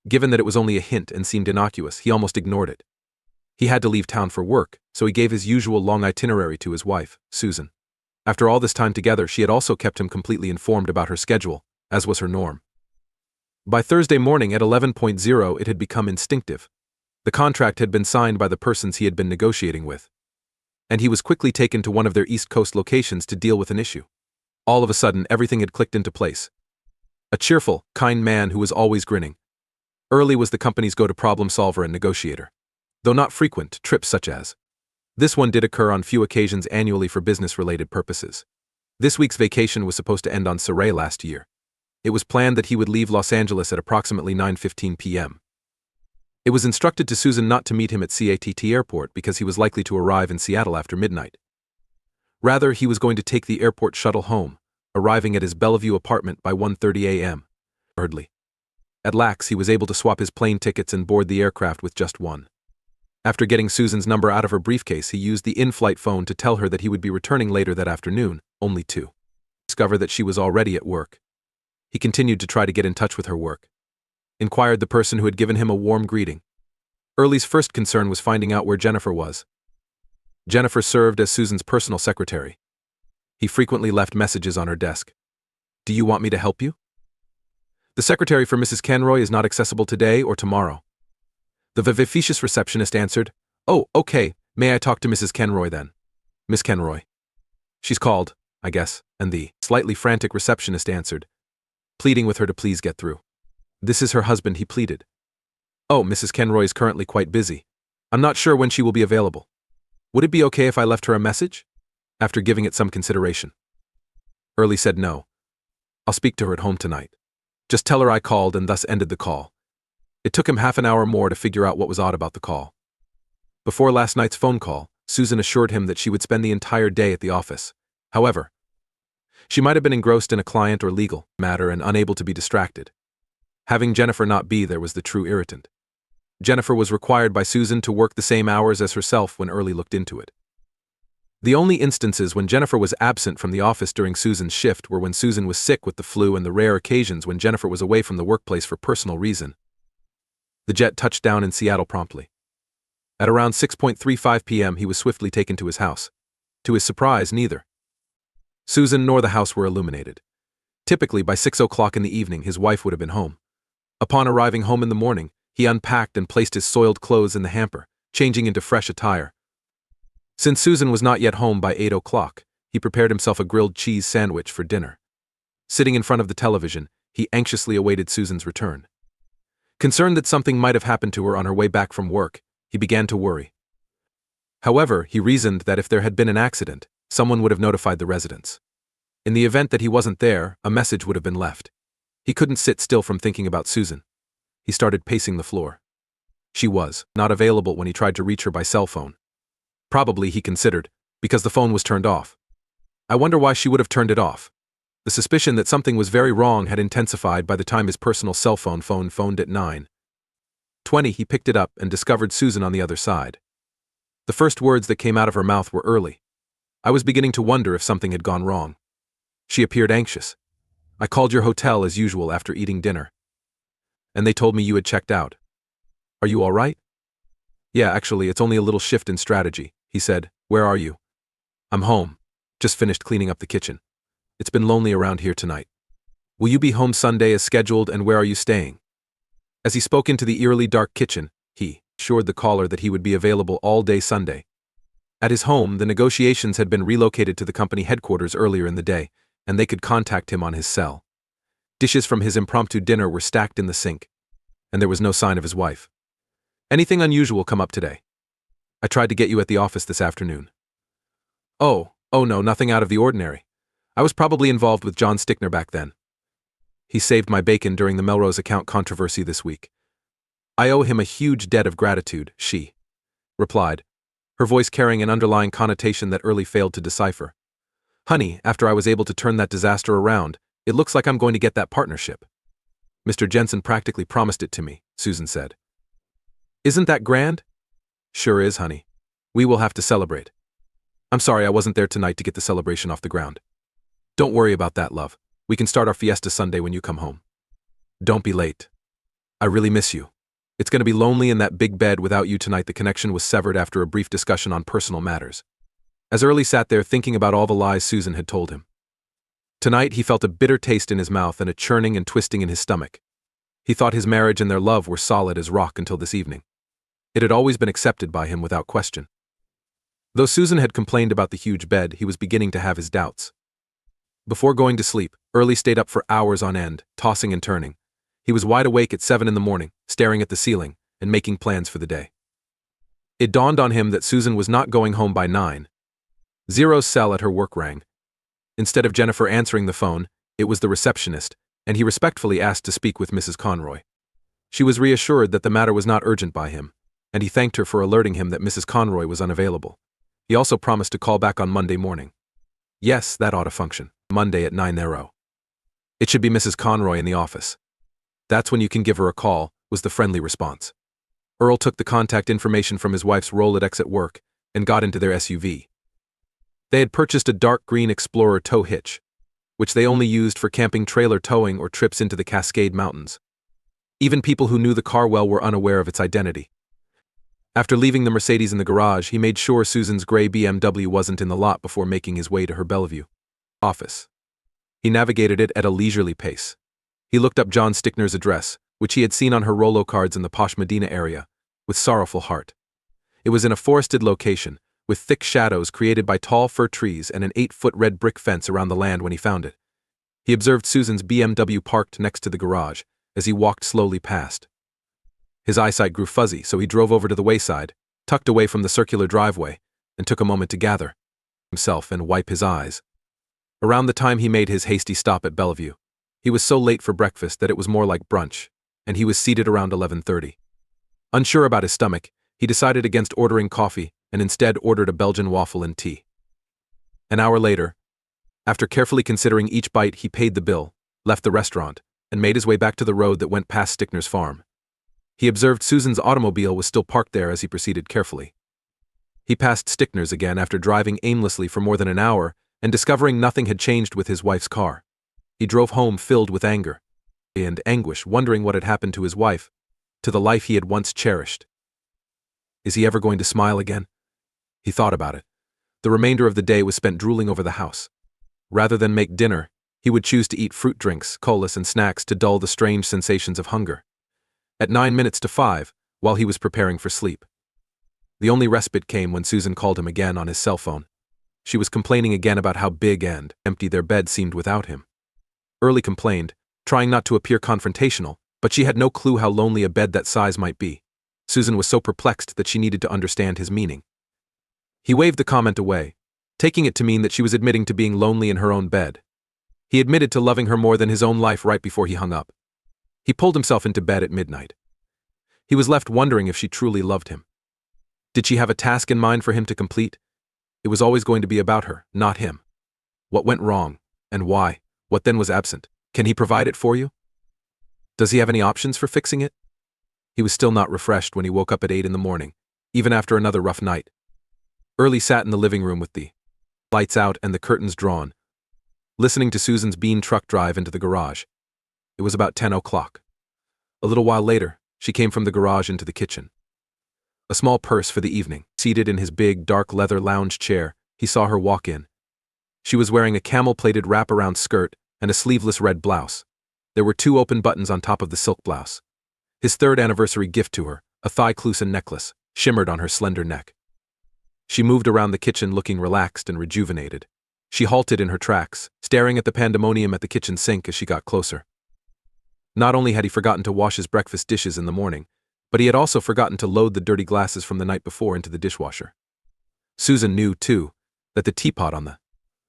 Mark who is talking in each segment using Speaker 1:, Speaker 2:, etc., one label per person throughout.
Speaker 1: Given that it was only a hint and seemed innocuous, he almost ignored it. He had to leave town for work, so he gave his usual long itinerary to his wife, Susan. After all this time together, she had also kept him completely informed about her schedule, as was her norm. By Thursday morning at 11:00, it had become instinctive. The contract had been signed by the persons he had been negotiating with, and he was quickly taken to one of their East Coast locations to deal with an issue. All of a sudden, everything had clicked into place. A cheerful, kind man who was always grinning. Early was the company's go-to problem solver and negotiator. Though not frequent, trips such as this one did occur on few occasions annually for business-related purposes. This week's vacation was supposed to end on Surrey last year. It was planned that he would leave Los Angeles at approximately 9:15 p.m. It was instructed to Susan not to meet him at CATT Airport because he was likely to arrive in Seattle after midnight. Rather, he was going to take the airport shuttle home, arriving at his Bellevue apartment by 1:30 a.m. Hurriedly. At Lax, he was able to swap his plane tickets and board the aircraft with just one. After getting Susan's number out of her briefcase, he used the in-flight phone to tell her that he would be returning later that afternoon, only to discover that she was already at work. He continued to try to get in touch with her work. Inquired the person who had given him a warm greeting. Early's first concern was finding out where Jennifer was. Jennifer served as Susan's personal secretary. He frequently left messages on her desk. "Do you want me to help you?" "The secretary for Mrs. Kenroy is not accessible today or tomorrow." The vivacious receptionist answered, "Oh, okay, may I talk to Mrs. Kenroy then?" "Miss Kenroy." "She's called, I guess," and the slightly frantic receptionist answered, pleading with her to please get through. "This is her husband," he pleaded. "Oh, Mrs. Kenroy is currently quite busy. I'm not sure when she will be available. Would it be okay if I left her a message?" After giving it some consideration, Early said no. "I'll speak to her at home tonight. Just tell her I called," and thus ended the call. It took him half an hour more to figure out what was odd about the call. Before last night's phone call, Susan assured him that she would spend the entire day at the office. However, she might have been engrossed in a client or legal matter and unable to be distracted. Having Jennifer not be there was the true irritant. Jennifer was required by Susan to work the same hours as herself when Early looked into it. The only instances when Jennifer was absent from the office during Susan's shift were when Susan was sick with the flu and the rare occasions when Jennifer was away from the workplace for personal reason. The jet touched down in Seattle promptly. At around 6:35 p.m. he was swiftly taken to his house. To his surprise, neither Susan nor the house were illuminated. Typically, by 6:00 in the evening, his wife would have been home. Upon arriving home in the morning, he unpacked and placed his soiled clothes in the hamper, changing into fresh attire. Since Susan was not yet home by 8:00, he prepared himself a grilled cheese sandwich for dinner. Sitting in front of the television, he anxiously awaited Susan's return. Concerned that something might have happened to her on her way back from work, he began to worry. However, he reasoned that if there had been an accident, someone would have notified the residents. In the event that he wasn't there, a message would have been left. He couldn't sit still from thinking about Susan. He started pacing the floor. She was not available when he tried to reach her by cell phone. Probably, he considered, because the phone was turned off. I wonder why she would have turned it off. The suspicion that something was very wrong had intensified by the time his personal cell phone phoned at 9:20. He picked it up and discovered Susan on the other side. The first words that came out of her mouth were Early. "I was beginning to wonder if something had gone wrong." She appeared anxious. "I called your hotel as usual after eating dinner, and they told me you had checked out. Are you all right?" "Yeah, actually, it's only a little shift in strategy," he said. "Where are you?" "I'm home. Just finished cleaning up the kitchen. It's been lonely around here tonight." "Will you be home Sunday as scheduled, and where are you staying?" As he spoke into the eerily dark kitchen, he assured the caller that he would be available all day Sunday. At his home, the negotiations had been relocated to the company headquarters earlier in the day, and they could contact him on his cell. Dishes from his impromptu dinner were stacked in the sink, and there was no sign of his wife. "Anything unusual come up today?" "I tried to get you at the office this afternoon." Oh no, nothing out of the ordinary. I was probably involved with John Stickner back then. He saved my bacon during the Melrose account controversy this week. I owe him a huge debt of gratitude," she replied, her voice carrying an underlying connotation that Early failed to decipher. "Honey, after I was able to turn that disaster around, it looks like I'm going to get that partnership. Mr. Jensen practically promised it to me," Susan said. "Isn't that grand?" "Sure is, honey. We will have to celebrate. I'm sorry I wasn't there tonight to get the celebration off the ground." "Don't worry about that, love. We can start our fiesta Sunday when you come home. Don't be late." I really miss you. It's going to be lonely in that big bed without you tonight. The connection was severed after a brief discussion on personal matters. As Early sat there thinking about all the lies Susan had told him. Tonight he felt a bitter taste in his mouth and a churning and twisting in his stomach. He thought his marriage and their love were solid as rock until this evening. It had always been accepted by him without question. Though Susan had complained about the huge bed, he was beginning to have his doubts. Before going to sleep, Early stayed up for hours on end, tossing and turning. He was wide awake at 7 in the morning, staring at the ceiling and making plans for the day. It dawned on him that Susan was not going home by 9. Zero's cell at her work rang. Instead of Jennifer answering the phone, it was the receptionist, and he respectfully asked to speak with Mrs. Conroy. She was reassured that the matter was not urgent by him, and he thanked her for alerting him that Mrs. Conroy was unavailable. He also promised to call back on Monday morning. Yes, that ought to function. Monday at 9:00. It should be Mrs. Conroy in the office. That's when you can give her a call, was the friendly response. Earl took the contact information from his wife's Rolodex at work and got into their SUV. They had purchased a dark green Explorer tow hitch, which they only used for camping, trailer towing, or trips into the Cascade Mountains. Even people who knew the car well were unaware of its identity. After leaving the Mercedes in the garage, he made sure Susan's gray BMW wasn't in the lot before making his way to her Bellevue office. He navigated it at a leisurely pace. He looked up John Stickner's address, which he had seen on her Rolo cards in the posh Medina area, with sorrowful heart. It was in a forested location, with thick shadows created by tall fir trees and an 8-foot red brick fence around the land when he found it. He observed Susan's BMW parked next to the garage as he walked slowly past. His eyesight grew fuzzy, so he drove over to the wayside, tucked away from the circular driveway, and took a moment to gather himself and wipe his eyes. Around the time he made his hasty stop at Bellevue, he was so late for breakfast that it was more like brunch, and he was seated around 11:30. Unsure about his stomach, he decided against ordering coffee and instead ordered a Belgian waffle and tea. An hour later, after carefully considering each bite, he paid the bill, left the restaurant, and made his way back to the road that went past Stickner's farm. He observed Susan's automobile was still parked there as he proceeded carefully. He passed Stickner's again after driving aimlessly for more than an hour and discovering nothing had changed with his wife's car. He drove home filled with anger and anguish, wondering what had happened to his wife, to the life he had once cherished. Is he ever going to smile again? He thought about it. The remainder of the day was spent drooling over the house. Rather than make dinner, he would choose to eat fruit drinks, colas, and snacks to dull the strange sensations of hunger. At 5:09, while he was preparing for sleep, the only respite came when Susan called him again on his cell phone. She was complaining again about how big and empty their bed seemed without him. Early complained, trying not to appear confrontational, but she had no clue how lonely a bed that size might be. Susan was so perplexed that she needed to understand his meaning. He waved the comment away, taking it to mean that she was admitting to being lonely in her own bed. He admitted to loving her more than his own life right before he hung up. He pulled himself into bed at midnight. He was left wondering if she truly loved him. Did she have a task in mind for him to complete? It was always going to be about her, not him. What went wrong, and why? What then was absent? Can he provide it for you? Does he have any options for fixing it? He was still not refreshed when he woke up at 8 in the morning, even after another rough night. Early sat in the living room with the lights out and the curtains drawn, listening to Susan's bean truck drive into the garage. It was about 10 o'clock. A little while later, she came from the garage into the kitchen. A small purse for the evening. Seated in his big, dark leather lounge chair, he saw her walk in. She was wearing a camel-plaited wraparound skirt and a sleeveless red blouse. There were 2 open buttons on top of the silk blouse. His 3rd anniversary gift to her, a thigh-clusen necklace, shimmered on her slender neck. She moved around the kitchen looking relaxed and rejuvenated. She halted in her tracks, staring at the pandemonium at the kitchen sink as she got closer. Not only had he forgotten to wash his breakfast dishes in the morning, but he had also forgotten to load the dirty glasses from the night before into the dishwasher. Susan knew, too, that the teapot on the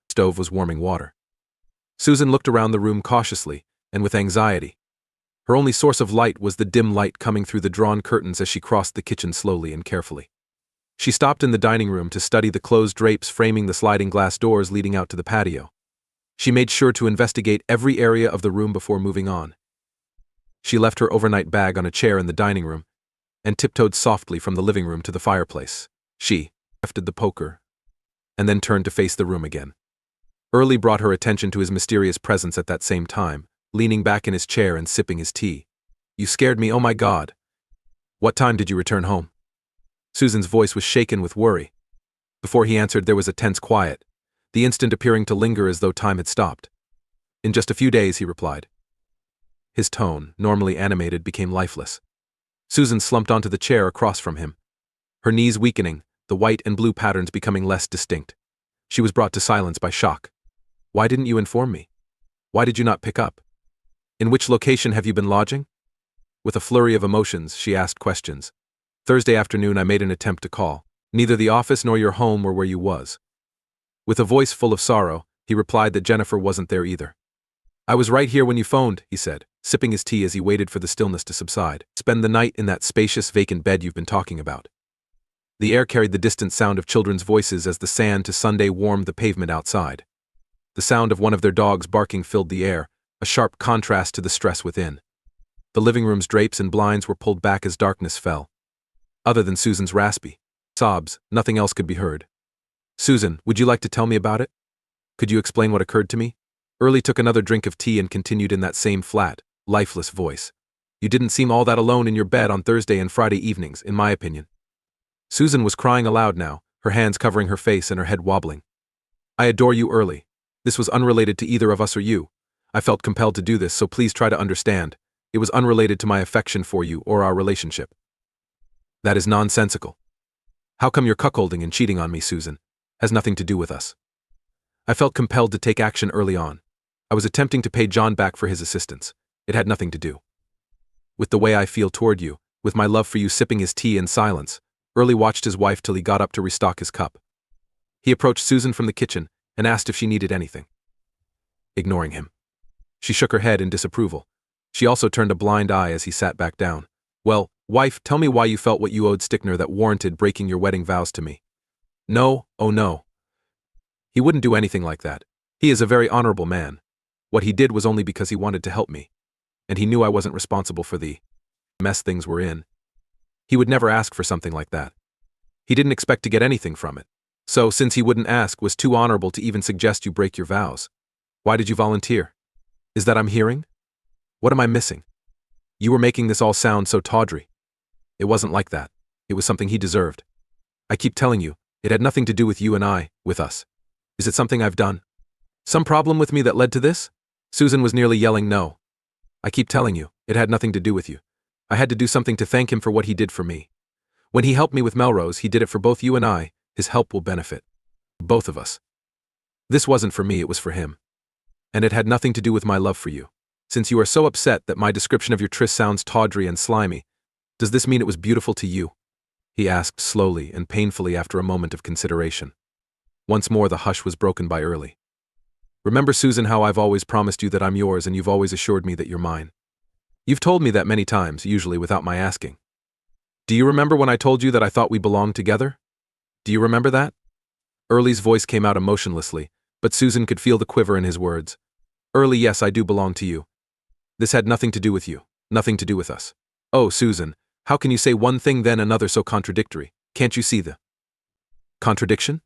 Speaker 1: stove was warming water. Susan looked around the room cautiously and with anxiety. Her only source of light was the dim light coming through the drawn curtains as she crossed the kitchen slowly and carefully. She stopped in the dining room to study the closed drapes framing the sliding glass doors leading out to the patio. She made sure to investigate every area of the room before moving on. She left her overnight bag on a chair in the dining room and tiptoed softly from the living room to the fireplace. She lifted the poker and then turned to face the room again. Early brought her attention to his mysterious presence at that same time, leaning back in his chair and sipping his tea. You scared me, oh my God. What time did you return home? Susan's voice was shaken with worry. Before he answered, there was a tense quiet, the instant appearing to linger as though time had stopped. In just a few days, he replied. His tone, normally animated, became lifeless. Susan slumped onto the chair across from him. Her knees weakening, the white and blue patterns becoming less distinct. She was brought to silence by shock. Why didn't you inform me? Why did you not pick up? In which location have you been lodging? With a flurry of emotions, she asked questions. Thursday afternoon I made an attempt to call. Neither the office nor your home were where you was. With a voice full of sorrow, he replied that Jennifer wasn't there either. I was right here when you phoned, he said, sipping his tea as he waited for the stillness to subside. Spend the night in that spacious, vacant bed you've been talking about. The air carried the distant sound of children's voices as the sand to Sunday warmed the pavement outside. The sound of one of their dogs barking filled the air, a sharp contrast to the stress within. The living room's drapes and blinds were pulled back as darkness fell. Other than Susan's raspy sobs, nothing else could be heard. Susan, would you like to tell me about it? Could you explain what occurred to me? Early took another drink of tea and continued in that same flat, lifeless voice. You didn't seem all that alone in your bed on Thursday and Friday evenings, in my opinion. Susan was crying aloud now, her hands covering her face and her head wobbling. I adore you, Early. This was unrelated to either of us or you. I felt compelled to do this, so please try to understand. It was unrelated to my affection for you or our relationship. That is nonsensical. How come you're cuckolding and cheating on me, Susan? Has nothing to do with us. I felt compelled to take action early on. I was attempting to pay John back for his assistance. It had nothing to do with the way I feel toward you, with my love for you. Sipping his tea in silence, Early watched his wife till he got up to restock his cup. He approached Susan from the kitchen and asked if she needed anything. Ignoring him, she shook her head in disapproval. She also turned a blind eye as he sat back down. Well, wife, tell me why you felt what you owed Stickner that warranted breaking your wedding vows to me. No, oh no. He wouldn't do anything like that. He is a very honorable man. What he did was only because he wanted to help me. And he knew I wasn't responsible for the mess things were in. He would never ask for something like that. He didn't expect to get anything from it. So, since he wouldn't ask, was too honorable to even suggest you break your vows. Why did you volunteer? Is that I'm hearing? What am I missing? You were making this all sound so tawdry. It wasn't like that. It was something he deserved. I keep telling you, it had nothing to do with you and I, with us. Is it something I've done? Some problem with me that led to this? Susan was nearly yelling no. I keep telling you, it had nothing to do with you. I had to do something to thank him for what he did for me. When he helped me with Melrose, he did it for both you and I. His help will benefit both of us. This wasn't for me, it was for him. And it had nothing to do with my love for you. Since you are so upset that my description of your tryst sounds tawdry and slimy, does this mean it was beautiful to you? He asked slowly and painfully after a moment of consideration. Once more the hush was broken by Early. Remember, Susan, how I've always promised you that I'm yours and you've always assured me that you're mine. You've told me that many times, usually without my asking. Do you remember when I told you that I thought we belonged together? Do you remember that? Early's voice came out emotionlessly, but Susan could feel the quiver in his words. Early, yes, I do belong to you. This had nothing to do with you, nothing to do with us. Oh, Susan, how can you say one thing then another so contradictory? Can't you see the contradiction?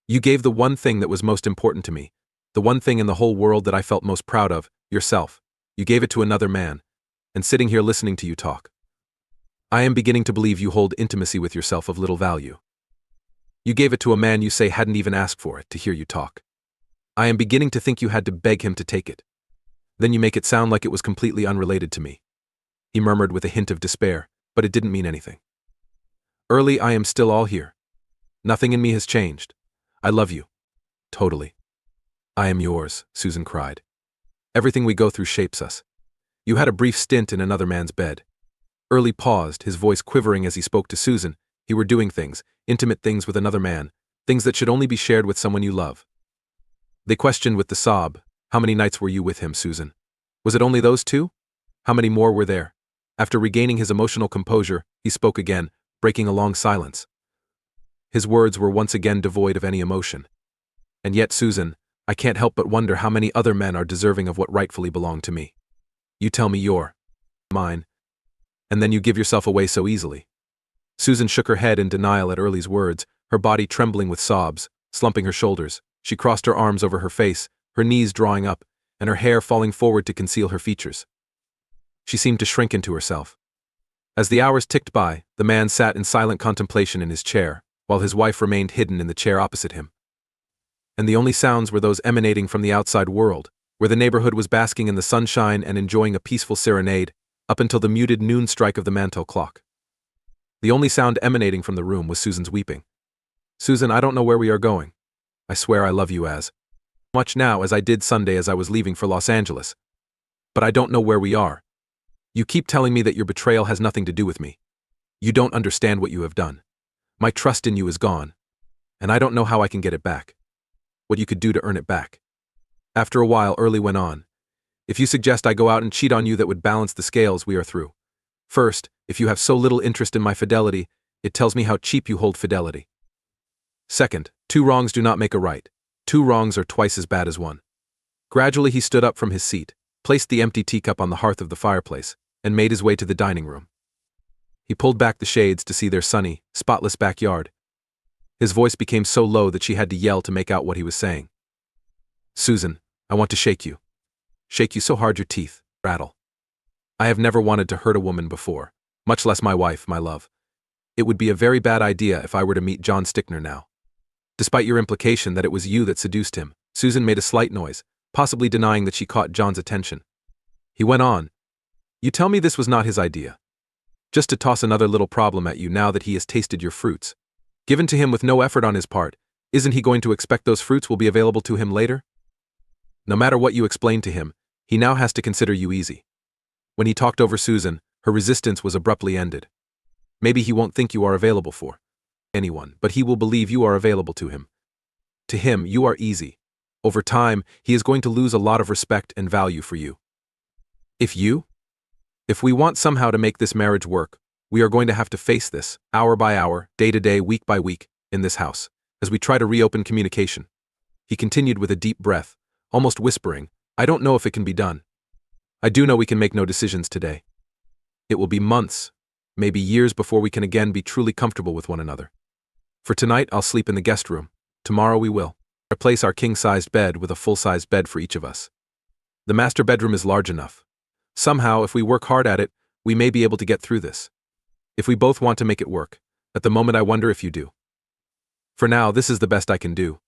Speaker 1: You gave the one thing that was most important to me, the one thing in the whole world that I felt most proud of, yourself. You gave it to another man, and sitting here listening to you talk, I am beginning to believe you hold intimacy with yourself of little value. You gave it to a man you say hadn't even asked for it to hear you talk. I am beginning to think you had to beg him to take it. Then you make it sound like it was completely unrelated to me. He murmured with a hint of despair, but it didn't mean anything. Early, I am still all here. Nothing in me has changed. I love you. Totally. I am yours, Susan cried. Everything we go through shapes us. You had a brief stint in another man's bed. Early paused, his voice quivering as he spoke to Susan. You were doing things, intimate things with another man, things that should only be shared with someone you love. They questioned with the sob, how many nights were you with him, Susan? Was it only those two? How many more were there? After regaining his emotional composure, he spoke again, breaking a long silence. His words were once again devoid of any emotion. And yet, Susan, I can't help but wonder how many other men are deserving of what rightfully belonged to me. You tell me you're mine, and then you give yourself away so easily. Susan shook her head in denial at Early's words, her body trembling with sobs, slumping her shoulders. She crossed her arms over her face, her knees drawing up, and her hair falling forward to conceal her features. She seemed to shrink into herself. As the hours ticked by, the man sat in silent contemplation in his chair, while his wife remained hidden in the chair opposite him. And the only sounds were those emanating from the outside world, where the neighborhood was basking in the sunshine and enjoying a peaceful serenade, up until the muted noon strike of the mantel clock. The only sound emanating from the room was Susan's weeping. "Susan, I don't know where we are going. I swear I love you as much now as I did Sunday as I was leaving for Los Angeles. But I don't know where we are. You keep telling me that your betrayal has nothing to do with me. You don't understand what you have done. My trust in you is gone, and I don't know how I can get it back. What you could do to earn it back." After a while, Early went on. "If you suggest I go out and cheat on you that would balance the scales, we are through. First, if you have so little interest in my fidelity, it tells me how cheap you hold fidelity. Second, 2 wrongs do not make a right. 2 wrongs are twice as bad as 1. Gradually he stood up from his seat, placed the empty teacup on the hearth of the fireplace, and made his way to the dining room. He pulled back the shades to see their sunny, spotless backyard. His voice became so low that she had to yell to make out what he was saying. "Susan, I want to shake you. Shake you so hard your teeth rattle. I have never wanted to hurt a woman before, much less my wife, my love. It would be a very bad idea if I were to meet John Stickner now. Despite your implication that it was you that seduced him," Susan made a slight noise, possibly denying that she caught John's attention. He went on. "You tell me this was not his idea. Just to toss another little problem at you now that he has tasted your fruits. Given to him with no effort on his part, isn't he going to expect those fruits will be available to him later? No matter what you explain to him, he now has to consider you easy." When he talked over Susan, her resistance was abruptly ended. "Maybe he won't think you are available for anyone, but he will believe you are available to him. To him, you are easy. Over time, he is going to lose a lot of respect and value for you. If we want somehow to make this marriage work, we are going to have to face this, hour by hour, day to day, week by week, in this house, as we try to reopen communication." He continued with a deep breath, almost whispering, "I don't know if it can be done. I do know we can make no decisions today. It will be months, maybe years before we can again be truly comfortable with one another. For tonight, I'll sleep in the guest room. Tomorrow we will replace our king-sized bed with a full-sized bed for each of us. The master bedroom is large enough. Somehow, if we work hard at it, we may be able to get through this. If we both want to make it work. At the moment I wonder if you do. For now, this is the best I can do."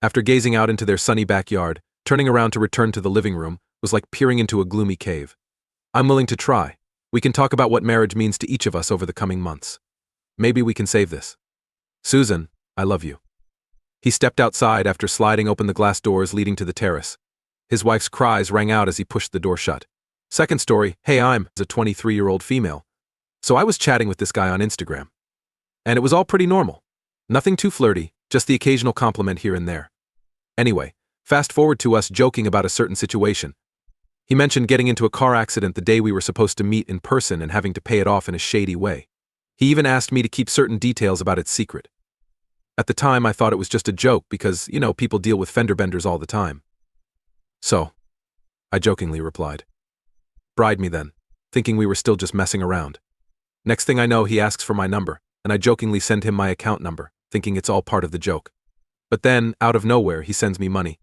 Speaker 1: After gazing out into their sunny backyard, turning around to return to the living room was like peering into a gloomy cave. "I'm willing to try. We can talk about what marriage means to each of us over the coming months. Maybe we can save this. Susan, I love you." He stepped outside after sliding open the glass doors leading to the terrace. His wife's cries rang out as he pushed the door shut. Second story, "Hey, I'm a 23-year-old female. So I was chatting with this guy on Instagram. And it was all pretty normal. Nothing too flirty, just the occasional compliment here and there. Anyway, fast forward to us joking about a certain situation. He mentioned getting into a car accident the day we were supposed to meet in person and having to pay it off in a shady way. He even asked me to keep certain details about it secret. At the time, I thought it was just a joke because, people deal with fender benders all the time. So, I jokingly replied. Bride me then, thinking we were still just messing around. Next thing I know, he asks for my number, and I jokingly send him my account number, thinking it's all part of the joke. But then, out of nowhere, he sends me money.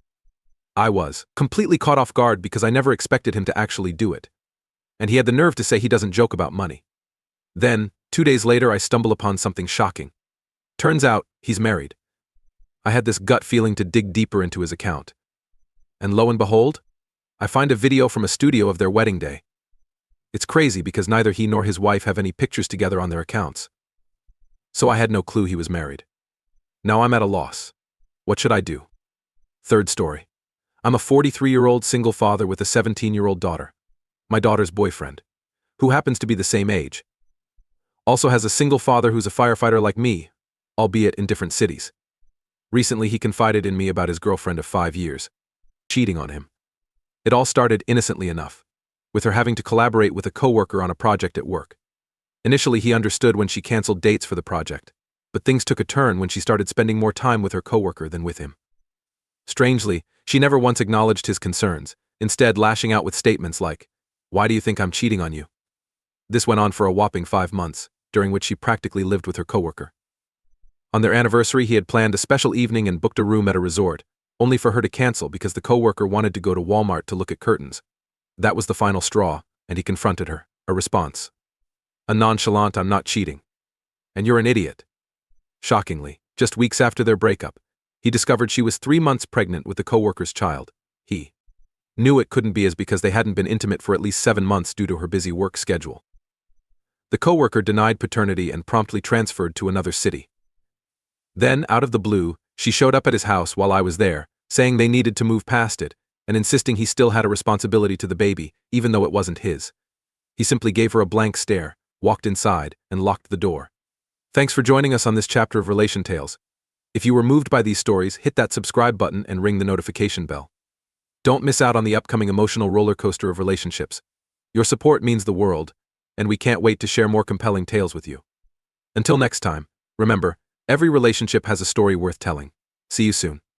Speaker 1: I was completely caught off guard because I never expected him to actually do it. And he had the nerve to say he doesn't joke about money. Then, 2 days later, I stumble upon something shocking. Turns out, he's married. I had this gut feeling to dig deeper into his account. And lo and behold, I find a video from a studio of their wedding day. It's crazy because neither he nor his wife have any pictures together on their accounts. So I had no clue he was married. Now I'm at a loss. What should I do? Third story. I'm a 43-year-old single father with a 17-year-old daughter. My daughter's boyfriend, who happens to be the same age, also has a single father who's a firefighter like me, albeit in different cities. Recently, he confided in me about his girlfriend of 5 years, cheating on him. It all started innocently enough, with her having to collaborate with a coworker on a project at work. Initially, he understood when she canceled dates for the project, but things took a turn when she started spending more time with her coworker than with him. Strangely, she never once acknowledged his concerns, instead lashing out with statements like, "Why do you think I'm cheating on you?" This went on for a whopping 5 months, during which she practically lived with her coworker. On their anniversary, he had planned a special evening and booked a room at a resort, only for her to cancel because the coworker wanted to go to Walmart to look at curtains. That was the final straw, And he confronted her. A response. A nonchalant "I'm not cheating. And you're an idiot." Shockingly, just weeks after their breakup, he discovered she was 3 months pregnant with the coworker's child. He knew it couldn't be as because they hadn't been intimate for at least 7 months due to her busy work schedule. The coworker denied paternity and promptly transferred to another city. Then, out of the blue, she showed up at his house while I was there, saying they needed to move past it, and insisting he still had a responsibility to the baby, even though it wasn't his. He simply gave her a blank stare, walked inside, and locked the door. Thanks for joining us on this chapter of Relation Tales. If you were moved by these stories, hit that subscribe button and ring the notification bell. Don't miss out on the upcoming emotional roller coaster of relationships. Your support means the world, and we can't wait to share more compelling tales with you. Until next time, remember, every relationship has a story worth telling. See you soon.